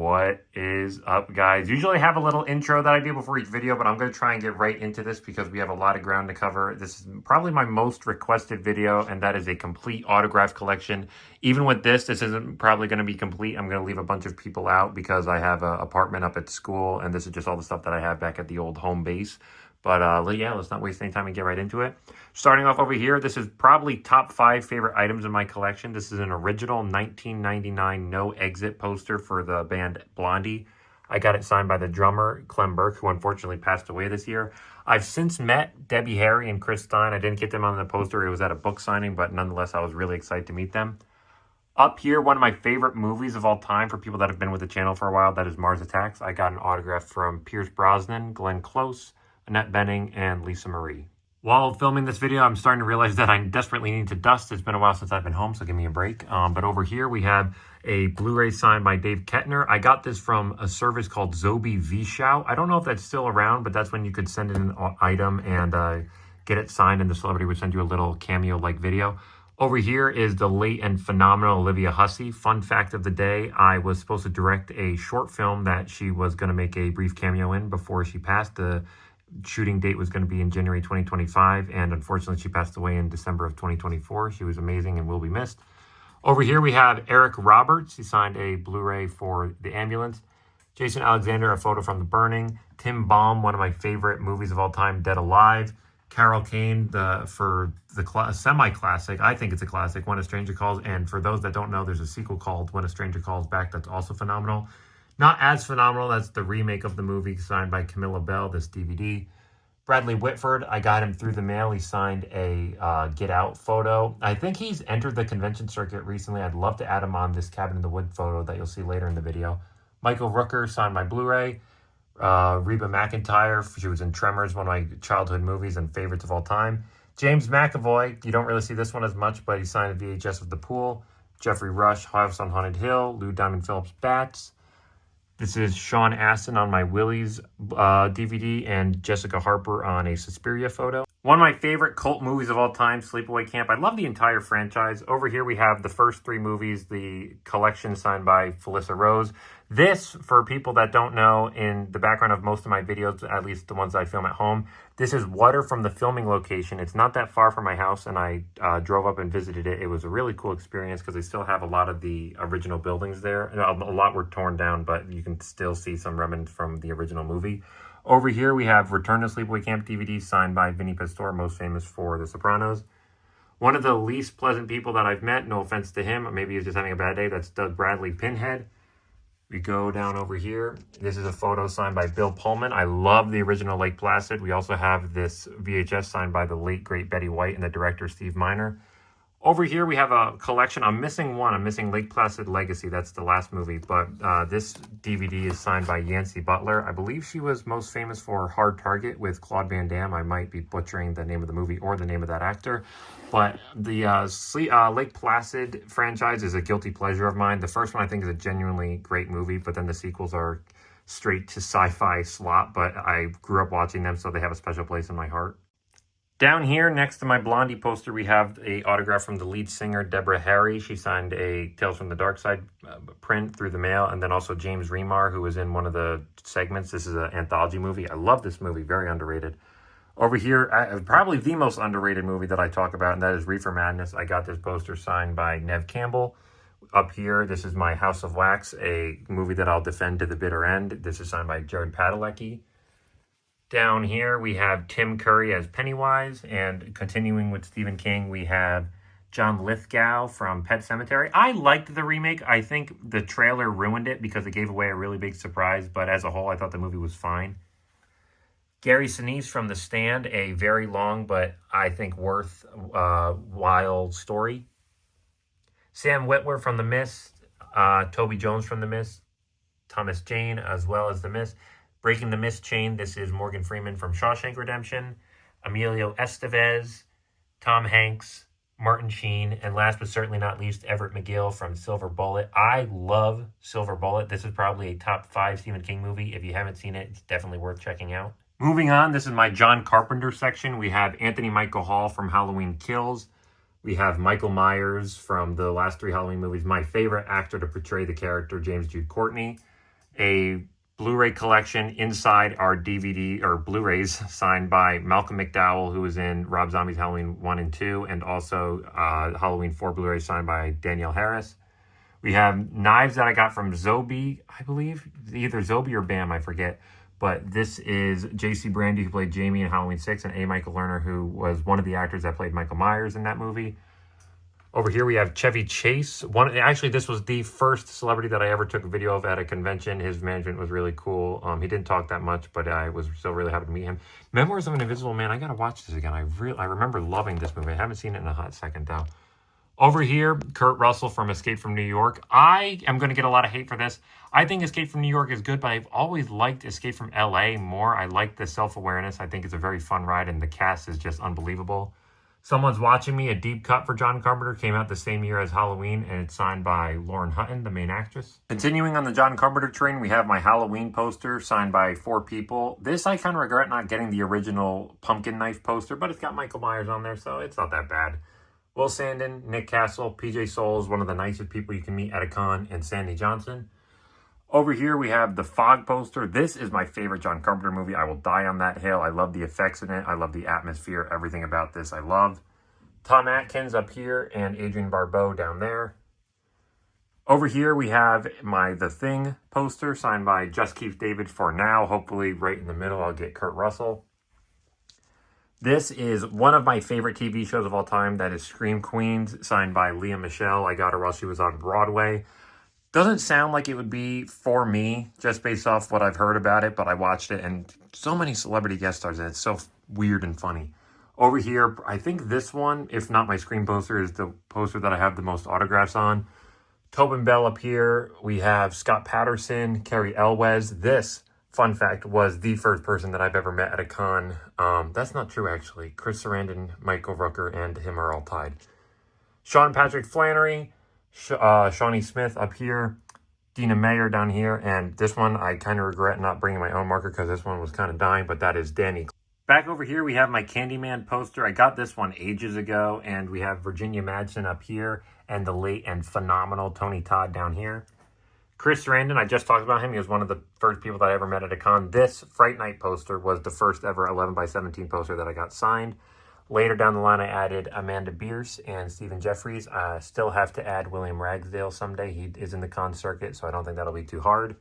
What is up, guys? Usually I have a little intro that I do before each video, but I'm going to try and get right into this because we have a lot of ground to cover. This is probably my most requested video, and that is a complete autograph collection. Even with this isn't probably going to be complete. I'm going to leave a bunch of people out because I have an apartment up at school, and this is just all the stuff that I have back at the old home base. But yeah, let's not waste any time and get right into it. Starting off over here, this is probably top 5 favorite items in my collection. This is an original 1999 No Exit poster for the band Blondie. I got it signed by the drummer, Clem Burke, who unfortunately passed away this year. I've since met Debbie Harry and Chris Stein. I didn't get them on the poster. It was at a book signing, but nonetheless, I was really excited to meet them. Up here, one of my favorite movies of all time for people that have been with the channel for a while, that is Mars Attacks. I got an autograph from Pierce Brosnan, Glenn Close, Annette Bening, and Lisa Marie. While filming this video, I'm starting to realize that I desperately need to dust. It's been a while since I've been home, so give me a break. But over here, we have a Blu-ray signed by Dave Kettner. I got this from a service called Zobi VShout. I don't know if that's still around, but that's when you could send in an item and get it signed, and the celebrity would send you a little cameo-like video. Over here is the late and phenomenal Olivia Hussey. Fun fact of the day, I was supposed to direct a short film that she was going to make a brief cameo in before she passed. The shooting date was going to be in January 2025, and unfortunately she passed away in December of 2024. She was amazing and will be missed. Over here we have Eric Roberts. He signed a Blu-ray for The Ambulance. Jason Alexander, a photo from The Burning. Tim Baum, one of my favorite movies of all time, Dead Alive. Carol Kane, for the semi-classic, I think it's a classic, When a Stranger Calls. And for those that don't know, there's a sequel called When a Stranger Calls Back that's also phenomenal. Not as phenomenal, that's the remake of the movie signed by Camilla Bell, this DVD. Bradley Whitford, I got him through the mail. He signed a Get Out photo. I think he's entered the convention circuit recently. I'd love to add him on this Cabin in the Wood photo that you'll see later in the video. Michael Rooker signed my Blu-ray. Reba McEntire, she was in Tremors, one of my childhood movies and favorites of all time. James McAvoy, you don't really see this one as much, but he signed a VHS of The Pool. Jeffrey Rush, House on Haunted Hill. Lou Diamond Phillips, Bats. This is Sean Astin on my Willie's DVD and Jessica Harper on a Suspiria photo. One of my favorite cult movies of all time, Sleepaway Camp. I love the entire franchise. Over here we have the first 3 movies, the collection signed by Felissa Rose. This, for people that don't know, in the background of most of my videos, at least the ones I film at home, this is water from the filming location. It's not that far from my house, and I drove up and visited it. It was a really cool experience because they still have a lot of the original buildings there. A lot were torn down, but you can still see some remnants from the original movie. Over here, we have Return to Sleepaway Camp DVD signed by Vinny Pastore, most famous for The Sopranos. One of the least pleasant people that I've met, no offense to him, maybe he's just having a bad day, that's Doug Bradley, Pinhead. We go down over here. This is a photo signed by Bill Pullman. I love the original Lake Placid. We also have this VHS signed by the late, great Betty White and the director Steve Miner. Over here, we have a collection. I'm missing one. I'm missing Lake Placid Legacy. That's the last movie. But this DVD is signed by Yancey Butler. I believe she was most famous for Hard Target with Claude Van Damme. I might be butchering the name of the movie or the name of that actor. But the Lake Placid franchise is a guilty pleasure of mine. The first one, I think, is a genuinely great movie. But then the sequels are straight to sci-fi slop. But I grew up watching them, so they have a special place in my heart. Down here, next to my Blondie poster, we have a autograph from the lead singer, Deborah Harry. She signed a Tales from the Dark Side print through the mail. And then also James Remar, who was in one of the segments. This is an anthology movie. I love this movie. Very underrated. Over here, probably the most underrated movie that I talk about, and that is Reefer Madness. I got this poster signed by Nev Campbell. Up here, this is my House of Wax, a movie that I'll defend to the bitter end. This is signed by Jared Padalecki. Down here, we have Tim Curry as Pennywise, and continuing with Stephen King, we have John Lithgow from Pet Sematary. I liked the remake. I think the trailer ruined it because it gave away a really big surprise, but as a whole, I thought the movie was fine. Gary Sinise from The Stand, a very long but I think worthwhile story. Sam Witwer from The Mist, Toby Jones from The Mist, Thomas Jane as well as The Mist. Breaking the Mist chain, this is Morgan Freeman from Shawshank Redemption, Emilio Estevez, Tom Hanks, Martin Sheen, and last but certainly not least, Everett McGill from Silver Bullet. I love Silver Bullet. This is probably a top 5 Stephen King movie. If you haven't seen it, it's definitely worth checking out. Moving on, this is my John Carpenter section. We have Anthony Michael Hall from Halloween Kills. We have Michael Myers from the last 3 Halloween movies. My favorite actor to portray the character, James Jude Courtney. a Blu-ray collection inside our DVD or Blu-rays signed by Malcolm McDowell, who was in Rob Zombie's Halloween 1 and 2, and also Halloween 4 Blu-ray signed by Danielle Harris. We have knives that I got from Zobi, I believe. Either Zobi or Bam, I forget. But this is J.C. Brandy, who played Jamie in Halloween 6, and A. Michael Lerner, who was one of the actors that played Michael Myers in that movie. Over here we have Chevy Chase. Actually, this was the first celebrity that I ever took a video of at a convention. His management was really cool. He didn't talk that much, but I was still really happy to meet him. Memoirs of an Invisible Man. I gotta watch this again. I remember loving this movie. I haven't seen it in a hot second though. Over here, Kurt Russell from Escape from New York. I am going to get a lot of hate for this. I think Escape from New York is good, but I've always liked Escape from LA more. I like the self-awareness. I think it's a very fun ride, and the cast is just unbelievable. Someone's Watching Me, a deep cut for John Carpenter, came out the same year as Halloween, and it's signed by Lauren Hutton, the main actress. Continuing on the John Carpenter train, we have my Halloween poster signed by 4 people. This I kind of regret not getting the original pumpkin knife poster, but it's got Michael Myers on there, so it's not that bad. Will Sandin, Nick Castle, PJ Souls, one of the nicest people you can meet at a con, and Sandy Johnson. Over here, we have the Fog poster. This is my favorite John Carpenter movie. I will die on that hill. I love the effects in it. I love the atmosphere. Everything about this I love. Tom Atkins up here and Adrienne Barbeau down there. Over here, we have my The Thing poster signed by Just Keith David for now. Hopefully, right in the middle, I'll get Kurt Russell. This is one of my favorite TV shows of all time. That is Scream Queens, signed by Leah Michelle. I got her while she was on Broadway. Doesn't sound like it would be for me, just based off what I've heard about it, but I watched it, and so many celebrity guest stars, and it's so weird and funny. Over here, I think this one, if not my Scream poster, is the poster that I have the most autographs on. Tobin Bell up here. We have Scott Patterson, Carrie Elwes. This, fun fact, was the first person that I've ever met at a con. That's not true, actually. Chris Sarandon, Michael Rooker, and him are all tied. Sean Patrick Flannery, Shawnee Smith up here, Dina Mayer down here, and this one I kind of regret not bringing my own marker because this one was kind of dying, but that is Danny. Back over here, we have my Candyman poster. I got this one ages ago, and we have Virginia Madsen up here, and the late and phenomenal Tony Todd down here. Chris Sarandon, I just talked about him. He was one of the first people that I ever met at a con. This Fright Night poster was the first ever 11x17 poster that I got signed. Later down the line, I added Amanda Bierce and Stephen Jeffries. I still have to add William Ragsdale someday. He is in the con circuit, so I don't think that'll be too hard.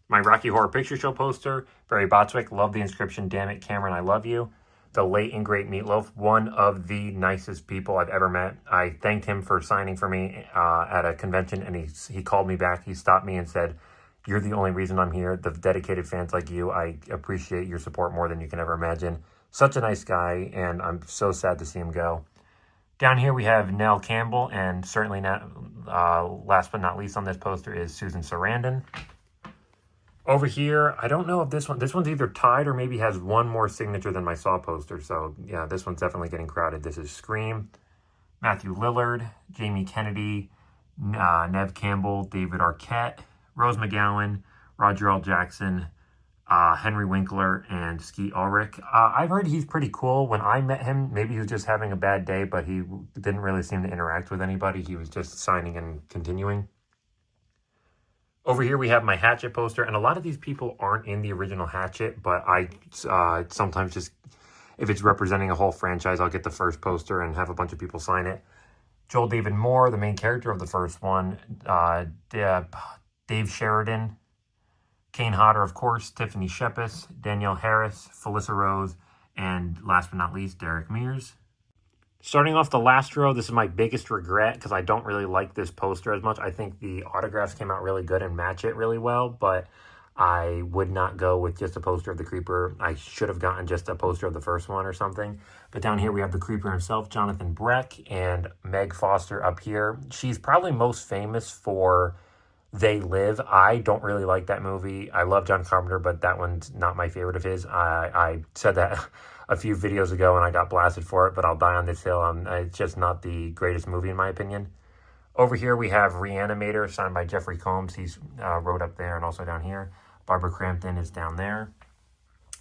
My Rocky Horror Picture Show poster, Barry Botswick, love the inscription, damn it, Cameron, I love you. The late and great Meatloaf, one of the nicest people I've ever met. I thanked him for signing for me at a convention, and he called me back. He stopped me and said, "You're the only reason I'm here. The dedicated fans like you, I appreciate your support more than you can ever imagine." Such a nice guy, and I'm so sad to see him go. Down here we have Nell Campbell, and certainly not last but not least on this poster is Susan Sarandon. Over here, I don't know if this one's either tied or maybe has one more signature than my Saw poster. So yeah, this one's definitely getting crowded. This is Scream. Matthew Lillard, Jamie Kennedy, Nev Campbell, David Arquette, Rose McGowan, Roger L. Jackson, Henry Winkler, and Skeet Ulrich. I've heard he's pretty cool. When I met him, maybe he was just having a bad day, but he didn't really seem to interact with anybody. He was just signing and continuing. Over here we have my Hatchet poster, and a lot of these people aren't in the original Hatchet, but I sometimes just, if it's representing a whole franchise, I'll get the first poster and have a bunch of people sign it. Joel David Moore, the main character of the first one, Dave Sheridan, Kane Hodder, of course, Tiffany Shepis, Danielle Harris, Felissa Rose, and last but not least, Derek Mears. Starting off the last row, this is my biggest regret because I don't really like this poster as much. I think the autographs came out really good and match it really well, but I would not go with just a poster of the Creeper. I should have gotten just a poster of the first one or something. But down here we have the Creeper himself, Jonathan Breck, and Meg Foster up here. She's probably most famous for They Live. I don't really like that movie. I love John Carpenter, but that one's not my favorite of his. I said that a few videos ago and I got blasted for it, but I'll die on this hill. It's just not the greatest movie in my opinion. Over here we have Reanimator, signed by Jeffrey Combs. He's wrote up there and also down here. Barbara Crampton is down there.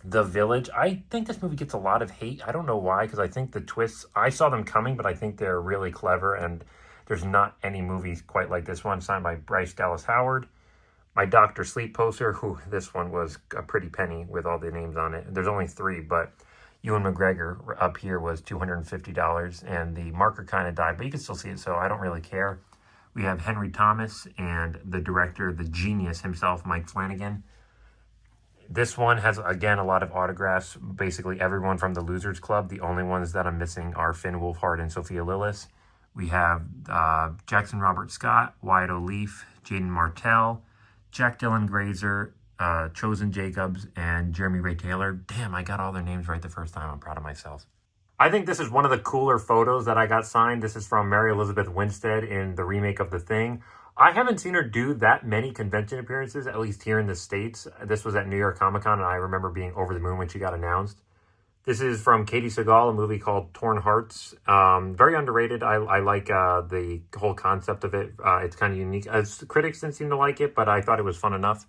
The Village. I think this movie gets a lot of hate. I don't know why, because I think the twists, I saw them coming, but I think they're really clever, and there's not any movies quite like this one, signed by Bryce Dallas Howard. My Dr. Sleep poster, this one was a pretty penny with all the names on it. There's only 3, but Ewan McGregor up here was $250, and the marker kind of died, but you can still see it, so I don't really care. We have Henry Thomas and the director, the genius himself, Mike Flanagan. This one has, again, a lot of autographs, basically everyone from the Losers Club. The only ones that I'm missing are Finn Wolfhard and Sophia Lillis. We have Jackson Robert Scott, Wyatt O'Leaf, Jaden Martell, Jack Dylan Grazer, Chosen Jacobs, and Jeremy Ray Taylor. Damn, I got all their names right the first time. I'm proud of myself. I think this is one of the cooler photos that I got signed. This is from Mary Elizabeth Winstead in the remake of The Thing. I haven't seen her do that many convention appearances, at least here in the States. This was at New York Comic Con, and I remember being over the moon when she got announced. This is from Katie Seagal, a movie called Torn Hearts. Very underrated. I like the whole concept of it. It's kind of unique. Critics didn't seem to like it, but I thought it was fun enough.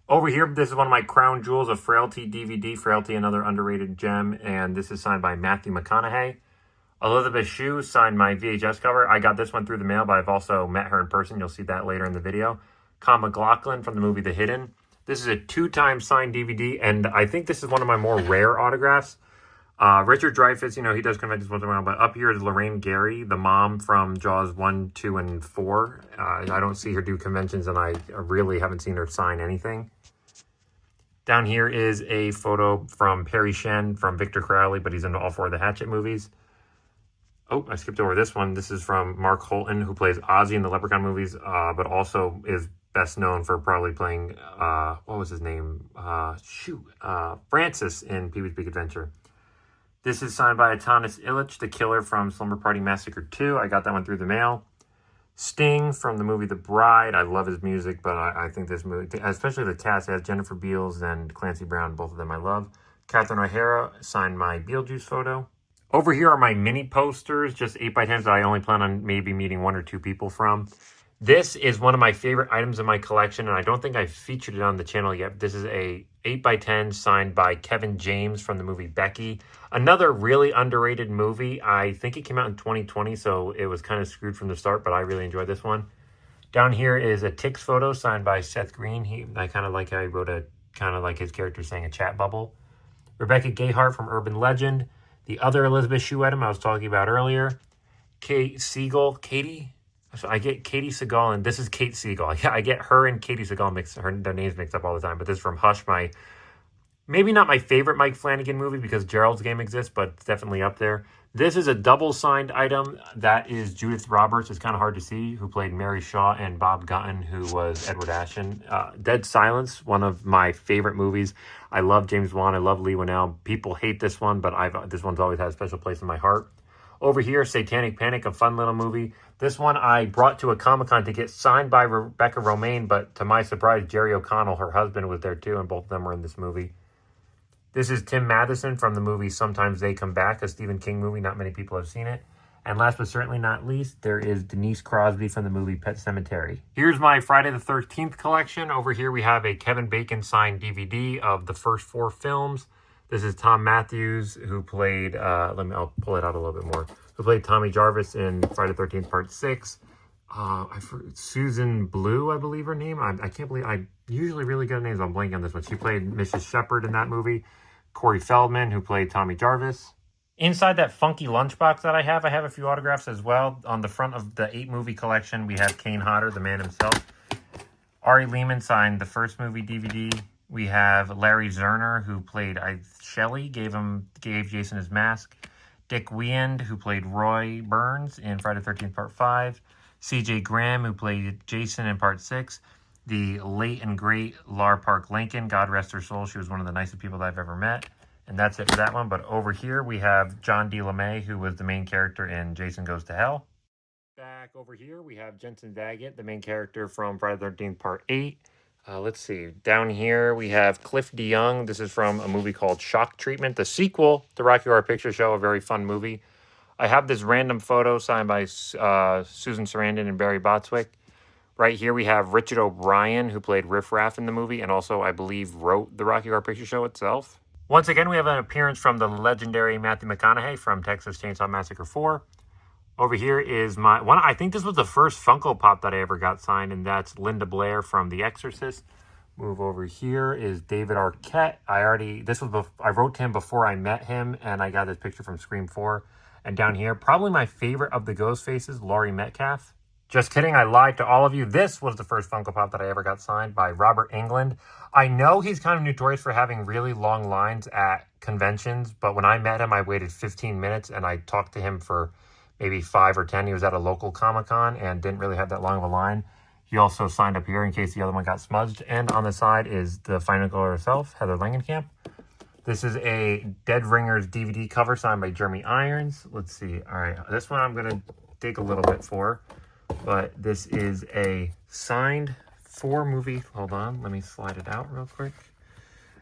Over here, this is one of my crown jewels, a Frailty DVD. Frailty, another underrated gem, and this is signed by Matthew McConaughey. Elizabeth Shue signed my VHS cover. I got this one through the mail, but I've also met her in person. You'll see that later in the video. Con McLaughlin from the movie The Hidden. This is a 2-time signed DVD, and I think this is one of my more rare autographs. Richard Dreyfuss, he does conventions once in a while, but up here is Lorraine Gary, the mom from Jaws 1, 2, and 4. I don't see her do conventions, and I really haven't seen her sign anything. Down here is a photo from Perry Shen from Victor Crowley, but he's in all 4 of the Hatchet movies. Oh, I skipped over this one. This is from Mark Holton, who plays Ozzy in the Leprechaun movies, but also is best known for probably playing, what was his name? Francis in Pee-wee's Big Adventure. This is signed by Atanas Illich, the killer from Slumber Party Massacre 2. I got that one through the mail. Sting from the movie The Bride. I love his music, but I think this movie, especially the cast, it has Jennifer Beals and Clancy Brown, both of them I love. Catherine O'Hara signed my Beetlejuice photo. Over here are my mini posters, just 8x10s that I only plan on maybe meeting 1 or 2 people from. This is one of my favorite items in my collection, and I don't think I've featured it on the channel yet. This is a 8x10 signed by Kevin James from the movie Becky. Another really underrated movie. I think it came out in 2020, so it was kind of screwed from the start, but I really enjoyed this one. Down here is a Tix photo signed by Seth Green. I kind of like how he wrote kind of like his character saying a chat bubble. Rebecca Gayheart from Urban Legend. The other Elizabeth Shue item I was talking about earlier. Kate Siegel. Katie? So I get Katie Seagal, and this is Kate Siegel. I get her and Katie Seagal their names mixed up all the time. But this is from Hush, maybe not my favorite Mike Flanagan movie because Gerald's Game exists, but it's definitely up there. This is a double signed item. That is Judith Roberts. It's kind of hard to see, who played Mary Shaw, and Bob Gunton, who was Edward Ashton. Dead Silence, one of my favorite movies. I love James Wan. I love Lee Winnell. People hate this one, but this one's always had a special place in my heart. Over here, Satanic Panic, a fun little movie. This one I brought to a Comic-Con to get signed by Rebecca Romijn, but to my surprise, Jerry O'Connell, her husband, was there too, and both of them were in this movie. This is Tim Matheson from the movie Sometimes They Come Back, a Stephen King movie. Not many people have seen it. And last but certainly not least, there is Denise Crosby from the movie Pet Sematary. Here's my Friday the 13th collection. Over here we have a Kevin Bacon signed DVD of the first 4 films. This is Tom Matthews, who played, I'll pull it out a little bit more, who played Tommy Jarvis in Friday the 13th Part 6. Susan Blue, I believe her name. I can't believe, I'm usually really good at names. I'm blanking on this one. She played Mrs. Shepard in that movie. Corey Feldman, who played Tommy Jarvis. Inside that funky lunchbox that I have a few autographs as well. On the front of the 8-movie collection, we have Kane Hodder, the man himself. Ari Lehman signed the first movie DVD. We have Larry Zerner, who played Shelley, gave Jason his mask. Dick Weand, who played Roy Burns in Friday the 13th Part 5. C.J. Graham, who played Jason in Part 6. The late and great Lar Park Lincoln, God rest her soul. She was one of the nicest people that I've ever met. And that's it for that one. But over here, we have John D. LeMay, who was the main character in Jason Goes to Hell. Back over here, we have Jensen Daggett, the main character from Friday the 13th Part 8. Let's see. Down here, we have Cliff DeYoung. This is from a movie called Shock Treatment, the sequel to Rocky Horror Picture Show, a very fun movie. I have this random photo signed by Susan Sarandon and Barry Botswick. Right here, we have Richard O'Brien, who played Riff Raff in the movie, and also, I believe, wrote the Rocky Horror Picture Show itself. Once again, we have an appearance from the legendary Matthew McConaughey from Texas Chainsaw Massacre 4. Over here is my one. I think this was the first Funko Pop that I ever got signed, and that's Linda Blair from The Exorcist. Move over here is David Arquette. I wrote to him before I met him, and I got this picture from Scream 4. And down here, probably my favorite of the ghost faces, Laurie Metcalf. Just kidding, I lied to all of you. This was the first Funko Pop that I ever got signed by Robert Englund. I know he's kind of notorious for having really long lines at conventions, but when I met him, I waited 15 minutes, and I talked to him for maybe 5 or 10. He was at a local Comic-Con and didn't really have that long of a line. He also signed up here in case the other one got smudged. And on the side is the final girl herself, Heather Langenkamp. This is a Dead Ringers DVD cover signed by Jeremy Irons. Let's see. All right, this one I'm going to dig a little bit for. But this is a signed 4-movie. Hold on, let me slide it out real quick.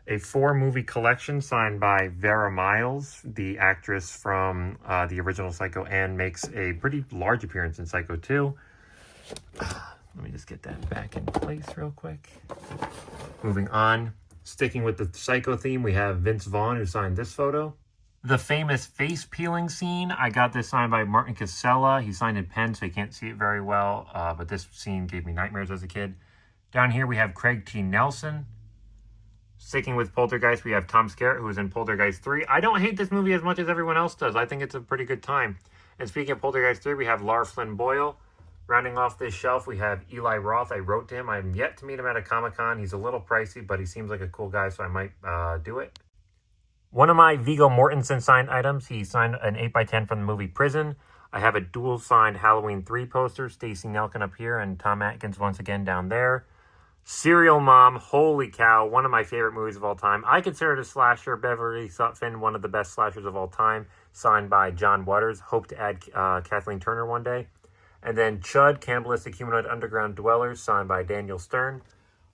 A 4-movie collection signed by Vera Miles, the actress from the original Psycho, and makes a pretty large appearance in Psycho 2. Let me just get that back in place real quick. Moving on, sticking with the Psycho theme, we have Vince Vaughn, who signed this photo. The famous face peeling scene, I got this signed by Martin Casella. He signed in pen, so you can't see it very well, but this scene gave me nightmares as a kid. Down here, we have Craig T. Nelson. Sticking with Poltergeist, we have Tom Skerritt, who was in Poltergeist 3. I don't hate this movie as much as everyone else does. I think it's a pretty good time. And speaking of Poltergeist 3, we have Lara Flynn Boyle. Rounding off this shelf, we have Eli Roth. I wrote to him. I'm yet to meet him at a Comic-Con. He's a little pricey, but he seems like a cool guy, so I might do it. One of my Viggo Mortensen signed items, he signed an 8x10 from the movie Prison. I have a dual signed Halloween 3 poster, Stacey Nelkin up here and Tom Atkins once again down there. Serial Mom, holy cow, one of my favorite movies of all time. I consider the slasher Beverly Sutphin one of the best slashers of all time, signed by John Waters. Hope to add Kathleen Turner one day. And then Chud, Cannibalistic Humanoid Underground Dwellers, signed by Daniel Stern.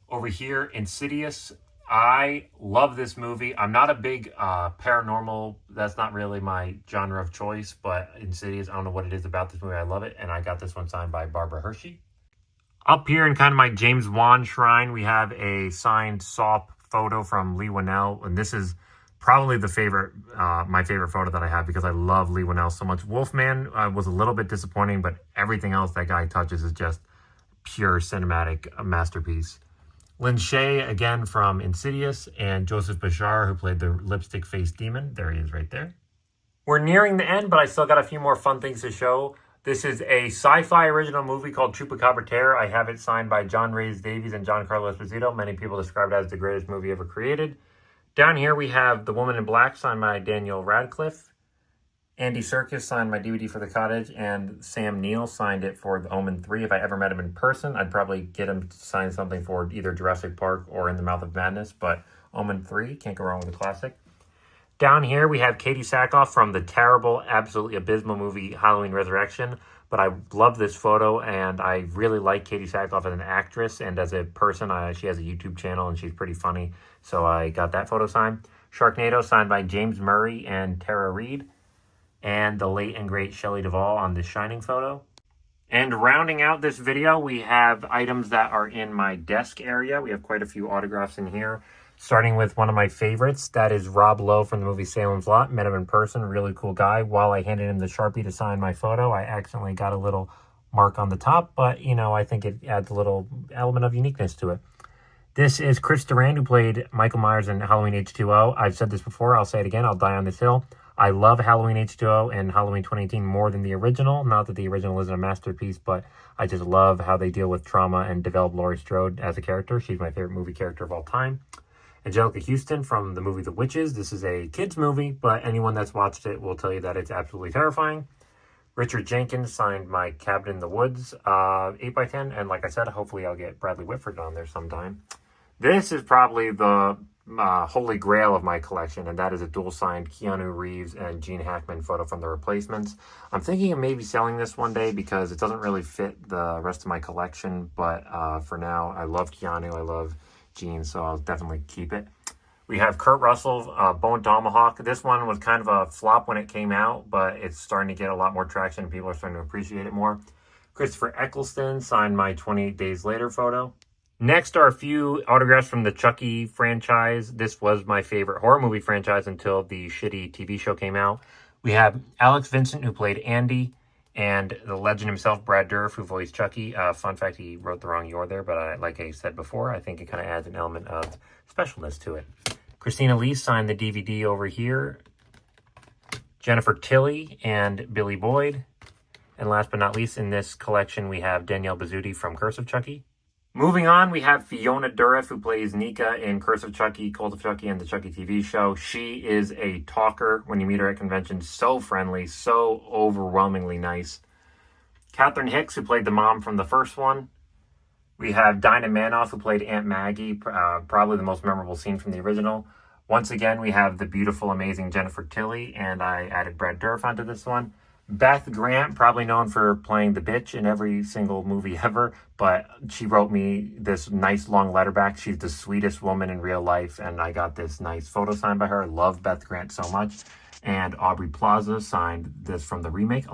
Over here, Insidious. I love this movie. I'm not a big paranormal, that's not really my genre of choice, but Insidious, I don't know what it is about this movie. I love it, and I got this one signed by Barbara Hershey. Up here in kind of my James Wan shrine, we have a signed Saw photo from Lee Winnell, and this is probably the my favorite photo that I have because I love Lee Winnell so much. Wolfman was a little bit disappointing, but everything else that guy touches is just pure cinematic masterpiece. Lynn Shay, again from Insidious, and Joseph Bashar, who played the lipstick-faced demon. There he is right there. We're nearing the end, but I still got a few more fun things to show. This is a sci-fi original movie called Chupacabra Terror. I have it signed by John Rhys Davies and Giancarlo Esposito. Many people describe it as the greatest movie ever created. Down here we have The Woman in Black, signed by Daniel Radcliffe. Andy Serkis signed my DVD for The Cottage, and Sam Neill signed it for The Omen 3. If I ever met him in person, I'd probably get him to sign something for either Jurassic Park or In the Mouth of Madness, but Omen 3, can't go wrong with a classic. Down here, we have Katie Sackhoff from the terrible, absolutely abysmal movie Halloween Resurrection, but I love this photo, and I really like Katie Sackhoff as an actress, and as a person, she has a YouTube channel, and she's pretty funny, so I got that photo signed. Sharknado, signed by James Murray and Tara Reid, and the late and great Shelley Duvall on this Shining photo. And rounding out this video, we have items that are in my desk area. We have quite a few autographs in here, starting with one of my favorites. That is Rob Lowe from the movie Salem's Lot. Met him in person, really cool guy. While I handed him the Sharpie to sign my photo, I accidentally got a little mark on the top, but, you know, I think it adds a little element of uniqueness to it. This is Chris Durand, who played Michael Myers in Halloween H2O. I've said this before, I'll say it again, I'll die on this hill. I love Halloween H2O and Halloween 2018 more than the original. Not that the original isn't a masterpiece, but I just love how they deal with trauma and develop Laurie Strode as a character. She's my favorite movie character of all time. Angelica Houston from the movie The Witches. This is a kid's movie, but anyone that's watched it will tell you that it's absolutely terrifying. Richard Jenkins signed my Cabin in the Woods 8x10, and like I said, hopefully I'll get Bradley Whitford on there sometime. This is probably the holy grail of my collection, and that is a dual-signed Keanu Reeves and Gene Hackman photo from The Replacements. I'm thinking of maybe selling this one day because it doesn't really fit the rest of my collection, but for now, I love Keanu, I love Gene, so I'll definitely keep it. We have Kurt Russell, Bone Tomahawk. This one was kind of a flop when it came out, but it's starting to get a lot more traction. People are starting to appreciate it more. Christopher Eccleston signed my 28 Days Later photo. Next are a few autographs from the Chucky franchise. This was my favorite horror movie franchise until the shitty TV show came out. We have Alex Vincent, who played Andy. And the legend himself, Brad Dourif, who voiced Chucky. Fun fact, he wrote the wrong "you're" there, but like I said before, I think it kind of adds an element of specialness to it. Christina Lee signed the DVD over here. Jennifer Tilly and Billy Boyd. And last but not least, in this collection, we have Danielle Bizzuti from Curse of Chucky. Moving on, we have Fiona Dourif, who plays Nika in Curse of Chucky, Cult of Chucky, and the Chucky TV show. She is a talker when you meet her at conventions. So friendly, so overwhelmingly nice. Catherine Hicks, who played the mom from the first one. We have Dinah Manoff, who played Aunt Maggie, probably the most memorable scene from the original. Once again, we have the beautiful, amazing Jennifer Tilly, and I added Brad Dourif onto this one. Beth Grant, probably known for playing the bitch in every single movie ever, but she wrote me this nice long letter back. She's the sweetest woman in real life, and I got this nice photo signed by her. I love Beth Grant so much. And Aubrey Plaza signed this from the remake.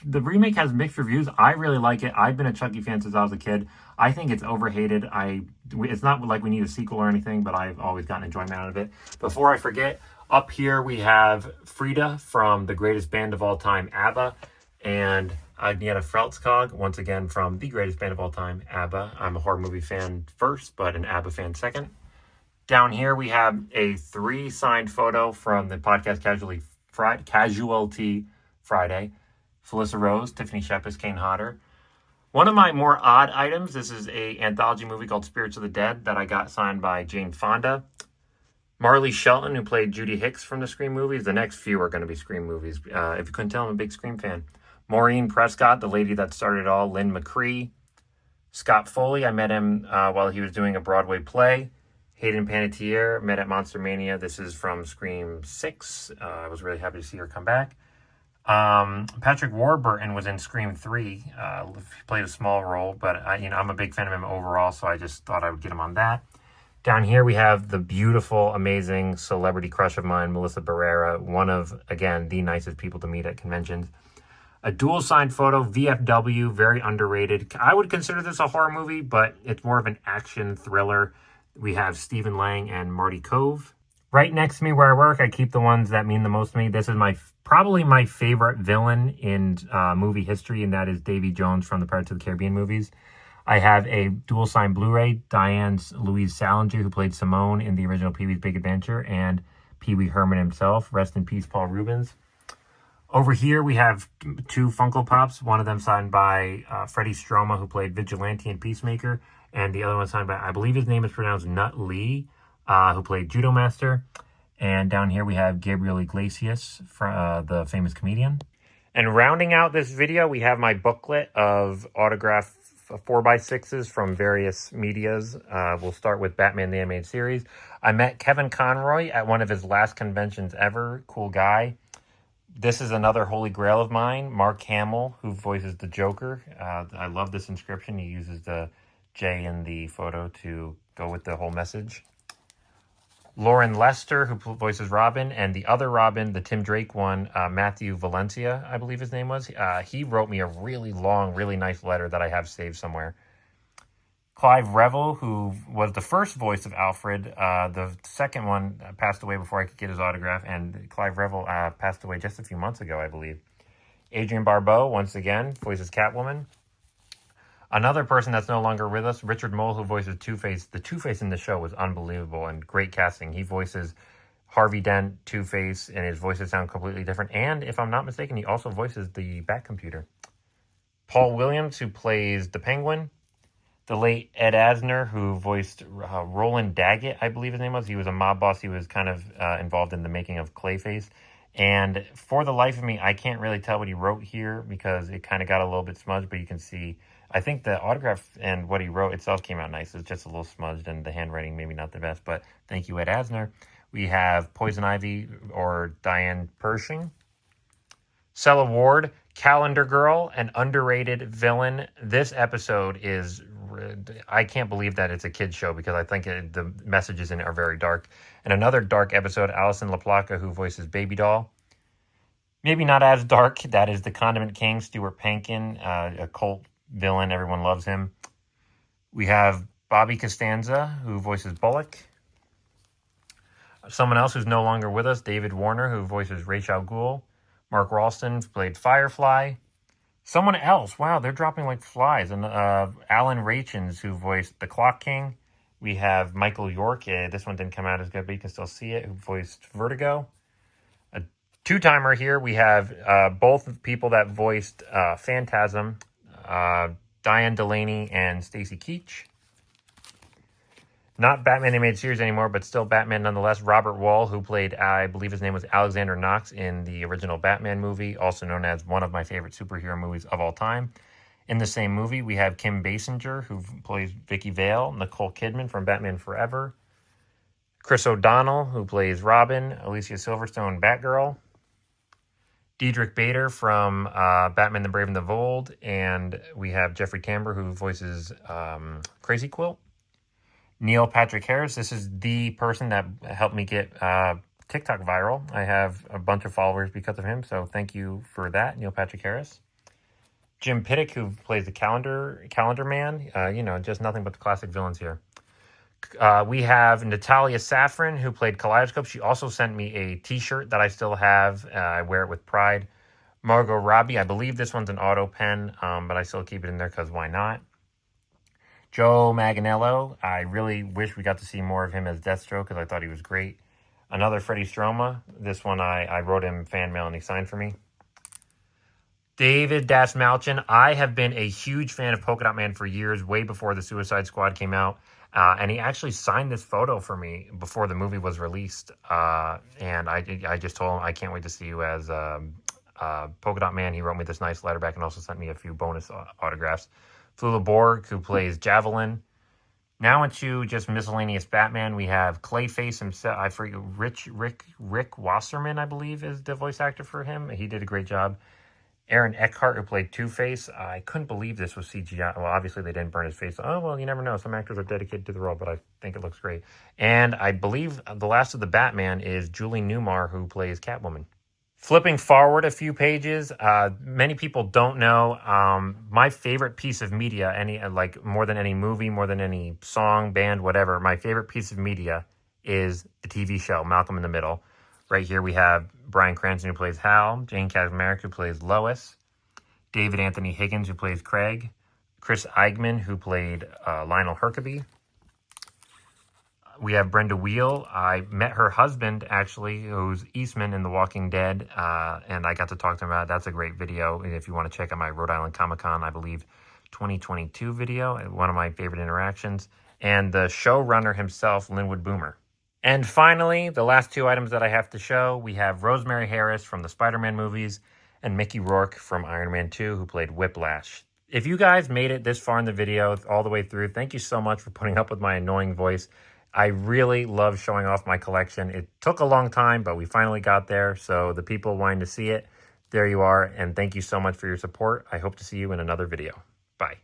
The remake has mixed reviews. I really like it. I've been a Chucky fan since I was a kid. I think it's overhated. It's not like we need a sequel or anything, but I've always gotten enjoyment out of it. Before I forget, up here we have Frida from the greatest band of all time, ABBA, and Agnieszka Feltskog, once again from the greatest band of all time, ABBA. I'm a horror movie fan first, but an ABBA fan second. Down here we have a 3 signed photo from the podcast Casualty Friday. Felissa Rose, Tiffany Shepis, Kane Hodder. One of my more odd items, this is a anthology movie called Spirits of the Dead that I got signed by Jane Fonda. Marley Shelton, who played Judy Hicks from the Scream movies. The next few are going to be Scream movies. If you couldn't tell, I'm a big Scream fan. Maureen Prescott, the lady that started it all. Lynn McCree. Scott Foley, I met him while he was doing a Broadway play. Hayden Panettiere, met at Monster Mania. This is from Scream 6. I was really happy to see her come back. Patrick Warburton was in Scream 3. He played a small role, but I'm a big fan of him overall, so I just thought I would get him on that. Down here we have the beautiful, amazing celebrity crush of mine, Melissa Barrera, one of, again, the nicest people to meet at conventions. A dual signed photo, VFW, very underrated. I would consider this a horror movie, but it's more of an action thriller. We have Stephen Lang and Marty Cove. Right next to me where I work, I keep the ones that mean the most to me. This is probably my favorite villain in movie history, and that is Davy Jones from the Pirates of the Caribbean movies. I have a dual-signed Blu-ray, Diane's Louise Salinger, who played Simone in the original Pee-wee's Big Adventure, and Pee-wee Herman himself. Rest in peace, Paul Rubens. Over here, we have 2 Funko Pops, one of them signed by Freddie Stroma, who played Vigilante and Peacemaker, and the other one signed by, I believe his name is pronounced Nut Lee, who played Judo Master. And down here, we have Gabriel Iglesias, the famous comedian. And rounding out this video, we have my booklet of autographed 4x6s from various medias. We'll start with Batman the Animated Series. I met Kevin Conroy at one of his last conventions ever. Cool guy. This is another holy grail of mine, Mark Hamill, who voices the Joker. I love this inscription. He uses the J in the photo to go with the whole message. Lauren Lester, who voices Robin, and the other Robin, the Tim Drake one, Matthew Valencia, I believe his name was. He wrote me a really long, really nice letter that I have saved somewhere. Clive Revel, who was the first voice of Alfred. The second one passed away before I could get his autograph, and Clive Revel passed away just a few months ago, I believe. Adrienne Barbeau, once again, voices Catwoman. Another person that's no longer with us, Richard Mole, who voices Two-Face. The Two-Face in the show was unbelievable and great casting. He voices Harvey Dent, Two-Face, and his voices sound completely different. And if I'm not mistaken, he also voices the Batcomputer. Paul Williams, who plays the Penguin. The late Ed Asner, who voiced Roland Daggett, I believe his name was. He was a mob boss. He was kind of involved in the making of Clayface. And for the life of me, I can't really tell what he wrote here because it kind of got a little bit smudged, but you can see, I think the autograph and what he wrote itself came out nice. It's just a little smudged and the handwriting maybe not the best, but thank you, Ed Asner. We have Poison Ivy or Diane Pershing. Cella Ward, Calendar Girl, an underrated villain. This episode is, I can't believe that it's a kid's show because I think the messages in it are very dark. And another dark episode, Alison LaPlaca, who voices Baby Doll. Maybe not as dark. That is the Condiment King, Stuart Pankin, a cult villain. Everyone loves him. We have Bobby Costanza, who voices Bullock. Someone else who's no longer with us, David Warner, who voices Ra's al Ghul. Mark Ralston played Firefly. Someone else. Wow, they're dropping like flies. And Alan Rachins, who voiced the Clock King. We have Michael York. This one didn't come out as good, but you can still see it, who voiced Vertigo. A two-timer here. We have both people that voiced Phantasm, Diane Delaney and Stacy Keach. Not Batman animated series anymore, but still Batman nonetheless. Robert Wall, who played, I believe his name was Alexander Knox in the original Batman movie, also known as one of my favorite superhero movies of all time. In the same movie, we have Kim Basinger, who plays Vicky Vale, Nicole Kidman from Batman Forever, Chris O'Donnell, who plays Robin, Alicia Silverstone, Batgirl, Diedrich Bader from Batman the Brave and the Bold, and we have Jeffrey Tambor, who voices Crazy Quilt. Neil Patrick Harris, this is the person that helped me get TikTok viral. I have a bunch of followers because of him, so thank you for that, Neil Patrick Harris. Jim Pittick, who plays the Calendar Man. Just nothing but the classic villains here. We have Natalia Safran, who played Kaleidoscope. She also sent me a t-shirt that I still have. I wear it with pride. Margot Robbie, I believe this one's an auto pen, but I still keep it in there because why not? Joe Manganiello, I really wish we got to see more of him as Deathstroke because I thought he was great. Another Freddie Stroma. This one I wrote him fan mail and he signed for me. David Malchin. I have been a huge fan of Polka Dot Man for years, way before the Suicide Squad came out. And he actually signed this photo for me before the movie was released. And I just told him, I can't wait to see you as Polka Dot Man. He wrote me this nice letter back and also sent me a few bonus autographs. Flula Borg, who plays Javelin. Now into just miscellaneous Batman, we have Clayface himself. I forget, Rick Wasserman, I believe, is the voice actor for him. He did a great job. Aaron Eckhart, who played Two-Face. I couldn't believe this was CGI. Well, obviously they didn't burn his face. Oh, well, you never know. Some actors are dedicated to the role, but I think it looks great. And I believe the last of the Batman is Julie Newmar, who plays Catwoman. Flipping forward a few pages, many people don't know my favorite piece of media, more than any movie, more than any song, band, whatever. My favorite piece of media is the TV show Malcolm in the Middle. Right here we have Bryan Cranston, who plays Hal, Jane Kaczmarek, who plays Lois, David Anthony Higgins, who plays Craig, Chris Eichman, who played Lionel Herkeby. We have Brenda Wheel. I met her husband, actually, who's Eastman in The Walking Dead, and I got to talk to him about it. That's a great video. If you want to check out my Rhode Island Comic-Con, I believe, 2022 video, one of my favorite interactions. And the showrunner himself, Linwood Boomer. And finally, the last two items that I have to show, we have Rosemary Harris from the Spider-Man movies and Mickey Rourke from Iron Man 2, who played Whiplash. If you guys made it this far in the video, all the way through, thank you so much for putting up with my annoying voice. I really love showing off my collection. It took a long time, but we finally got there. So the people wanting to see it, there you are. And thank you so much for your support. I hope to see you in another video. Bye.